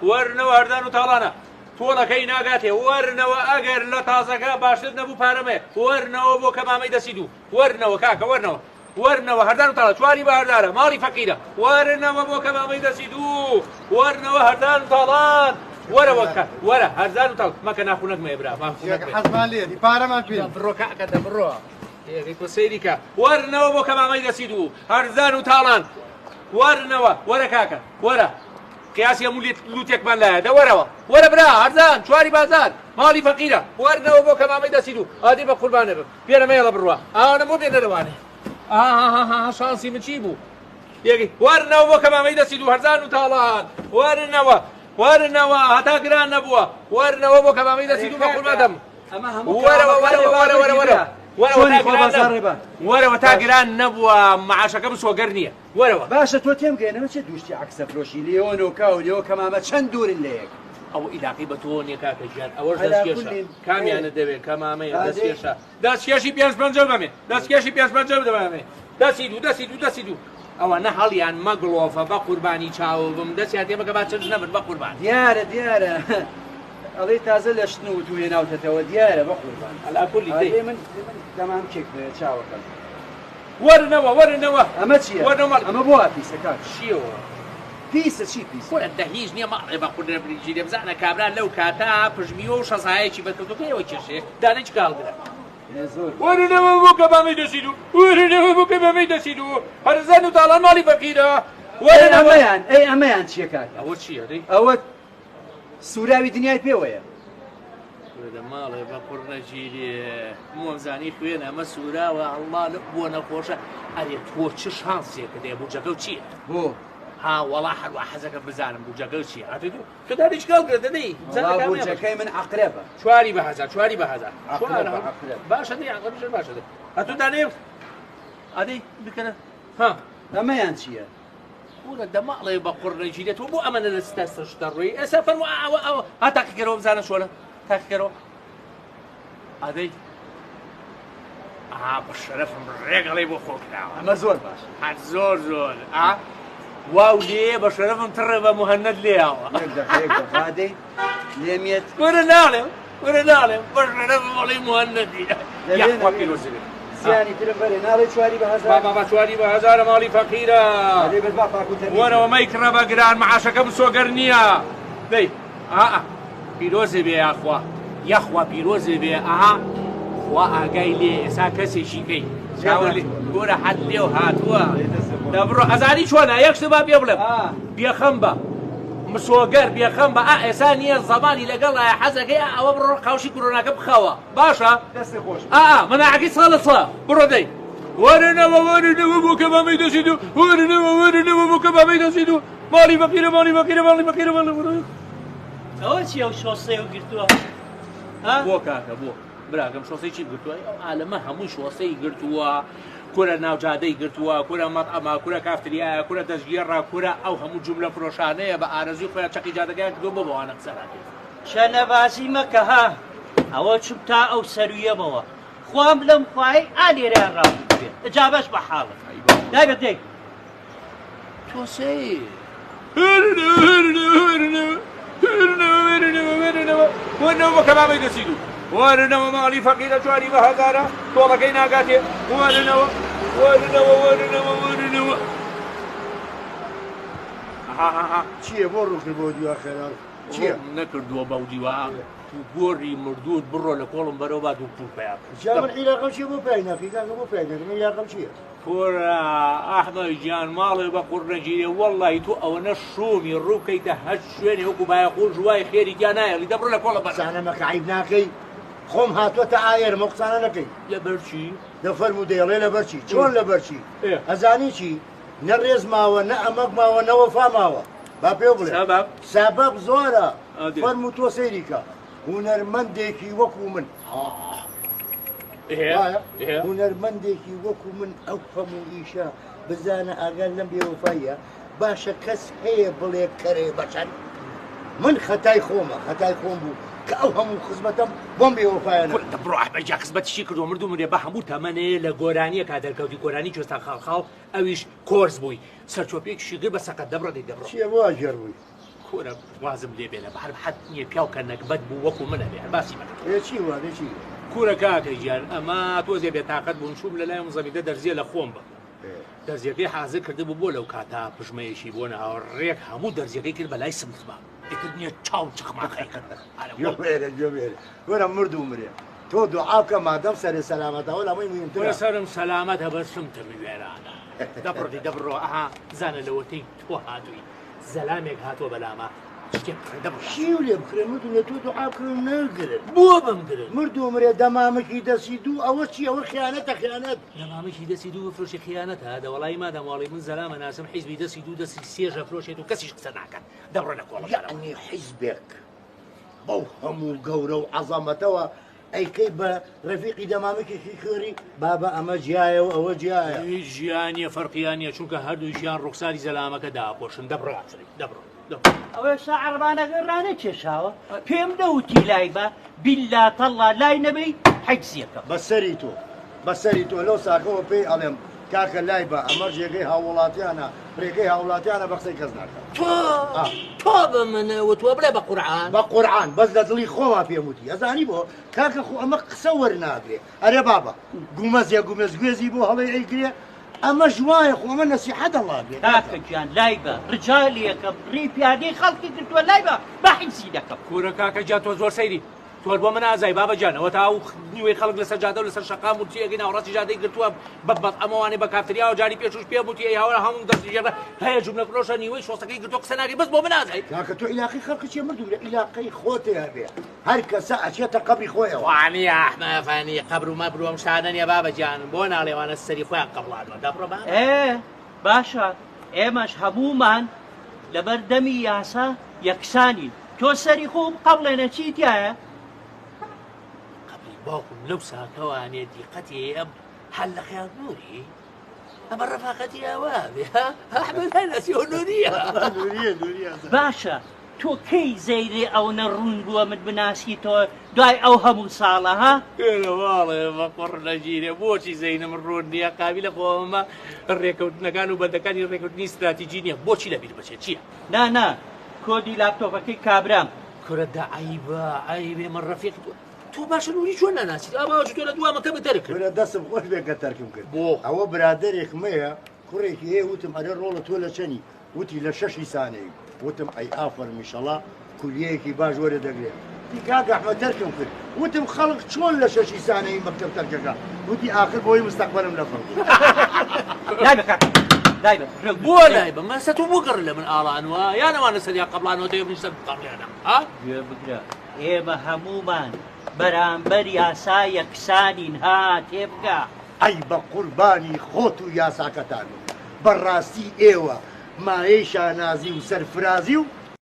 وەرنەوە هەردان و تاڵانە تۆڵەکەی ناگاتێ وەرنەوە ئەگەر لە تازەکە باشتر نەبوو پارەمێ وەرنەوە بۆ کەمامەی دەسید و وەرنەوە کاکە وەرنەوە هەردان و تاڵە چواری بەهاردارە ماڵی فەقیرە وەرنەوە بۆ کەمامەی دەسید و وەرنەوە هەردان و تاڵان وەرە هەردان و تاڵ مەکە ناخونەکمێ برا حەزمان لێنی پارەمان پێ بڕۆ کاکە دەبڕۆ سەیریکە وەرنەوە بۆ کەمامەی دەسید و هەردان و تاڵان وەرنەوە وەرە کاکە وەرە قیاسی هەموو لوتێکمان لایە وەرە برا هەردان چواری بازار ماڵی فەقیرە وەرنەوە بۆ کەمامەی دەسید و ئادی بە قوربانە بم پێرەمەیەڵە بڕوە ئەوانە بۆ بێنەرەوانێ شانسی من چی بوو یەکی وەرنەوە بۆ کەمامەی دەسید و هەردان و تاڵان وەرنەوە هەتا گران نەبووە وەرنەوە بۆ کەمامەی دەسید و بە قوربانەدەم وەرەوە تا گران نەبووە مەعاشەکەم سۆگەر نییە وەرەوە باشە تۆ تێم گەێنەوە چه دووشتی عەکسە فرۆشی لیۆن و کاولێەوە کەمامە چەند دوورن لە یەک ئەوە ئیلاقی بە تۆ نییە کاکە گیان ئەوەش دەستکێشە کامیانە دەوێت کەمامەیە دەستکێشی 550 بەمێ دەستکێشی 550 دەبامێ دەسید و ئەوە نە هەڵیان مەگڵۆفە بە قوربانی چاوە بم دەستیان تێ بەکە با چرج نەبن بە قوربان دیارە ئەڵێ تازە لە شتن و توێ ناوتەتەوە دیارە بە قوربان ئەلاکولی من تەمام کێک چاوەکەم وەرنەوە ئەمە چییە ئەمە بۆ پیسە کاک چیەوە پیسە چی پیسە هیچ نییە ماڵێ بە قورنە بریجی لێ بزانە کابرا لەو کاتا پژمیوە و شەزایەکی بەکردوکەیەوە کێشێ دانەی کاڵگرە وەرنەوە بۆ کەمامەی دەسید و هەرزان و تاڵان ماڵی فەقیرە ئەمەیان چییە کاک ئەوە چییە ئەوە سوراوی دنیای پێوەیە ماڵێ بە قورنەگیری مۆمزانی خوێن ئەمە سوراوە ئەڵڵا بۆ نەخۆشە ئەرێ تۆ چ شانسێکە دێ بوجەکە و چییە بۆ وەڵا هەروە حەزەکە بزانم بوجەکە و چییە تۆ دانیش کاڵگرە دەدەی بوجەکەی من عەقرەبە چواری بە هەزار باشە دەی عەقرەبش باشە دەی ئەتۆ دانێ ئەدەی بکەنە ئەمەیان چییە وڵە دەماڵێ بە قورنەگیرێت و بۆ ئەمەنە لە ستەشتە ڕووی ئێستا فەرموو ئەوە تاقیکەرەوە بزانە شۆرە تاقیکەرەوە ئەدەی بە شەرەفم ڕێگەڵێ بۆ خۆکراوە ئەمە زۆر باش هەر زۆر واو لێ بە شەرەفم تڕێ بە موهەنەد لێیاوە لێمێت وەرە ناڵێم بە شەرەفم وەڵی موهەنەدی یاخوا پیرۆزی بێت زیانی ترم بەرێ ناڵێ چواری بە هەزار بابا چواری بە هەزارە ماڵی فەقیرە وەرەوە مەیکڕە بە گران مەعاشەکەم سۆگەر نییە دەی پیرۆزێ بێ یاخوا پیرۆزێ بێ خوا ئاگای لێ ئێسا کەسێکی کەی گۆرە حەد لێ و هاتووە دەبڕۆ ئەزانی چۆنە یەک شت با پێ بڵێم بێخەم بە مسۆگەر بێخەم بە ئێسا نییە زەمانی لەگەڵ حەزەکەی ئەوە بڕۆ قاوشی کۆرۆناکە بخەوە باشە مناعەکەی ساڵە بڕۆ دەی وەرنەوە بۆ کەمامەی دەسید و وەرنەوە بۆ کەمامەی دەسید و ماڵی فەقیرە ئەوە چیە و شۆسەی و گرتووە بۆ کاکە بۆ براگەم شۆسەی چی گرتووە ئەو عالەمە هەمووی شۆسەی گرتووە کورە ناوجادەی گرتووە کورە مەطعەمە کورە کافتریایە کورە دەستگیێڕا کورە ئەو هەموو جوملە فرۆشانەیە بە ئارەزوی خۆیان چەقی جادەگەیان کردووە بۆەوانە قسەناکەن شەنەبازی مەکە ئەوە چوب تا ئەو سەرویەمەوە خوام لەم خوای ئالێرەیان ڕاوی بێت ئەجابەش بە حاڵت دایبەت دێک تۆسەی وەرنەوە بە کەمامەی دەسید و وەرنەوە ماڵی فەقیرە چواری بە هەزارە تۆڵەکەی ناگاتێ وەرنەوە چییە بۆ ڕوخی بۆ دیوە خێران چییە نەکردووە بەو دیوە گۆڕی مردوت بڕۆ لە کۆڵم بەرەوە با دوو پوڵ پێیان من عیلاقەم چیە بۆ پێی ناکەی کاکە بۆ پێی ناکەم عیلاقەم چییە کۆرە ئەحمەد گیان ماڵێ بە قورنەگیرێ وەڵڵی تۆ ئەوەنە شومی ڕووکەیتە هەر شوێنی وەکو بایەقۆ ژوای خێری گیان نایەڵی دەبڕۆ لە کۆڵە بەسانەمەکە عیب ناکەی خۆم هاتووەتە ئایەرمە قسانە نەکەی لەبەرچی دەفەرموو دەیڵێ لەبەرچی چۆن لەبەرچی ئەزانی چی نە ڕێز ماوە نە ئەمەک ماوە نەوەفا ماوە با پێ بڵێ سەبەب زۆرە فەرموو تۆ سەیریکە هونەرمەندێکی وەکو من هونەرمەندێکی وەکو من ئەو هەموو ئیشە بزانە ئاگال لەم بێوەفاییە باشە کەس هەیە بڵێ کەرێ بەچەند من خەتای خۆمە خەتای خۆم بوو کە ئەو هەموو خزمەتەم بۆم بێوەفایانە دەبڕۆ ئەحمەدجا خزمەتیشی کردو مردوو مرێ بە هەموو تەمەنێ لە گۆرانیە کا دەرکەوتی گۆرانی کوێستان خاڵخاڵ ئەویش کۆرس بووی سەرچۆپێکیشی گر بە سەقەت دەبڕێ دەبڕۆ چیە بۆ ژێر بووی کورە وازم لێ بێنە بە هەر حەت نییە پیاو کە نەکبەت بوو وەکو منە بێ باسی مەکە چی وە چی کورە کاکە گیان ئەمە تۆزێ بێتاقەت بوون چوم لەلایەن زەمیدە دەرزیە لە خۆم بە دەرزیەکەی حازر کرده بوو بۆ لەو کاتا پژمەیەشی بۆ ناوەڕێک هەموو دەرزیەکەی کرد بە لای سمتبا ئەکرد نییە چاو چقماقی کرد وەرە مرد و مرێ تۆ دوعا بکە مادەم سەرێ سەلامەتەوە لەمەی مهمترە سەرم سەلامەتە بە سمتمی وێرانە دەبڕی دەبڕۆ ئەها زانە لەوەتەی تۆ هاتووی زەلامێک هاتۆ بەلامە شیو لێ بخرێن وتو لە تۆ دوعاکردن نەگرن بۆ بمگرن مرد و مرێ دەمامکی دەسی دوو ئەوە چی ئەوە خیانەتە خیانەت دەمامکی دەسی دوو فرۆشی خیانەتە دەوەڵی مادەماڵی من زەلامە ناسم حیزبی دەسی دوو دەسی سێژە فرۆشێت و کەسیش قسە ناکات دەبڕە لە کۆڵ یعنی حیزبێک بەو هەموو گەورە و عەزەمەتەوە ئەیکەی بە ڕەفیقی دەمامکێکی خوێری بابە ئەمە جیایە و ئەوە جیایە هیچ ژیانیە فەرقیانیە چونکە هەردوو ژیان ڕوخساری زەلامەکە داپۆشن دەبڕە دەبڕە ئەوە شەعربانەکە ڕانە کێشاوە پێم نەوتی لای بە بیللا تەڵا لای نەبەی حەجزیەکە بەسەری تۆ بەسەری تۆ لەو ساکەوە پێی ئەڵێم کاکە لای بە ئەمە ژێگەی هاوڵاتیانە ڕێگەی هاوڵاتیانە بە قسەی کەس ناکات تۆ بە منەوە تۆ بڵێ بە قورعان بە قورعان بەس لە دڵی خۆما پێم وتی ئەزانی بۆ کاکە خۆ ئەمە قسە وەرناگرێ ئەرێ بابە گومەزیە گومەز گوێزی بۆ هەڵەی ئەیگرێ ئەمە ژوایە خۆ ئەمە نەسیحەت هەڵاگرێ کاکەگیان لای بە ڕجالێکە ڕێی پیادەی خەڵکی کردووە لای بە بە حیزی دەکەم کورە کاکە جا تۆ زۆر سەیری تۆر بۆ من ئازای بابەجانەوە تا و نیوەی خەڵک لەسەر جادە و لەسەر شەقام و تیەگەی ناوەڕاستی جادەی گرتووە بەبەت ئەمەوانەی بە کافتریا و جاری پێشوش پێ بوو تیە هاوڕە هەموو دەستژێڕە هەیە جوبنە فرۆشە نیوەی شۆستەکەی گرتووە قسە ناکەی بەس بۆ من ئازای کاکە تۆ عیلاقی خەڵکی چێ مردوورە عیلاقەی خۆتێ هەبێ هەر کەسە ئەچێتە قەبری خۆیەوە وانی ئەحمەفانی قەبر و مەبر و ئەم شانە نیە بابەجان بۆ ناڵێوانە سەری خۆیان قەبڵاتەوە دەبڕە بە باشە ئێمەش هەموومان لەبەر دەمی یاسا یەکسانین تۆ سەری خۆم قەبڵێنە چی تایە باوکم لەو ساکەوانێ دیقەتی ئەم هەل لە خیان نووری ئەمە ڕەفاقەتی ئەوە بێ ئەحمەد هەنەسی و نووریە باشە تۆ کەی زەیرێ ئەو نەڕوون بووە من بناسی تۆ دوای ئەو هەموو ساڵە ها واڵێ بە قڕ نەگیرێ بۆچی زەینم ڕۆن نییە قابلە خۆمە ڕێکەوتنەکان و بەندەکانی ڕێکەوتنی استراتیجی نییە بۆچی لەبیر بچێت چییە نا کۆدی لاپتۆپەکەی کابرام کورەدا ئایبە ئایبێ من ڕەفیق تۆ باشە نووری چۆن ناناسیت ئەماوەج تۆ لە دوامەکە بەدەرکرد کورە دەستم خۆش بێکە تەرکم کرد بۆ ئەوە برادێک مەیە کوڕێکی هەیە وتم ئەرێ ڕۆڵە تۆ لە چەنی وتی لە 6 سانەی وتم ئەی ئافەر میشەڵا کولیەیەکی باش وەرە دەگرێت کاکە ئەحمەد تەرکم کرد وتم خەڵک چۆن لە 6 سانەی مەکتەب تەرکەکە وتی ئاخر بۆی مستەقبەلم لە فەرق بۆ لای بە مەسە تۆ بۆ گەڕ لە من ئاڵانوە یانەوانە سەریا قەبڵانەوە تۆ من سەر قەبڵیانە گوێ بگرە ئێمە هەموومان بەرامبەر یاسا یەکسانین ها تێبگە ئەی بە قوربانی خۆت و یاساکەتان بەڕاستی ئێوە مایەی شانازی و سەرفرازی و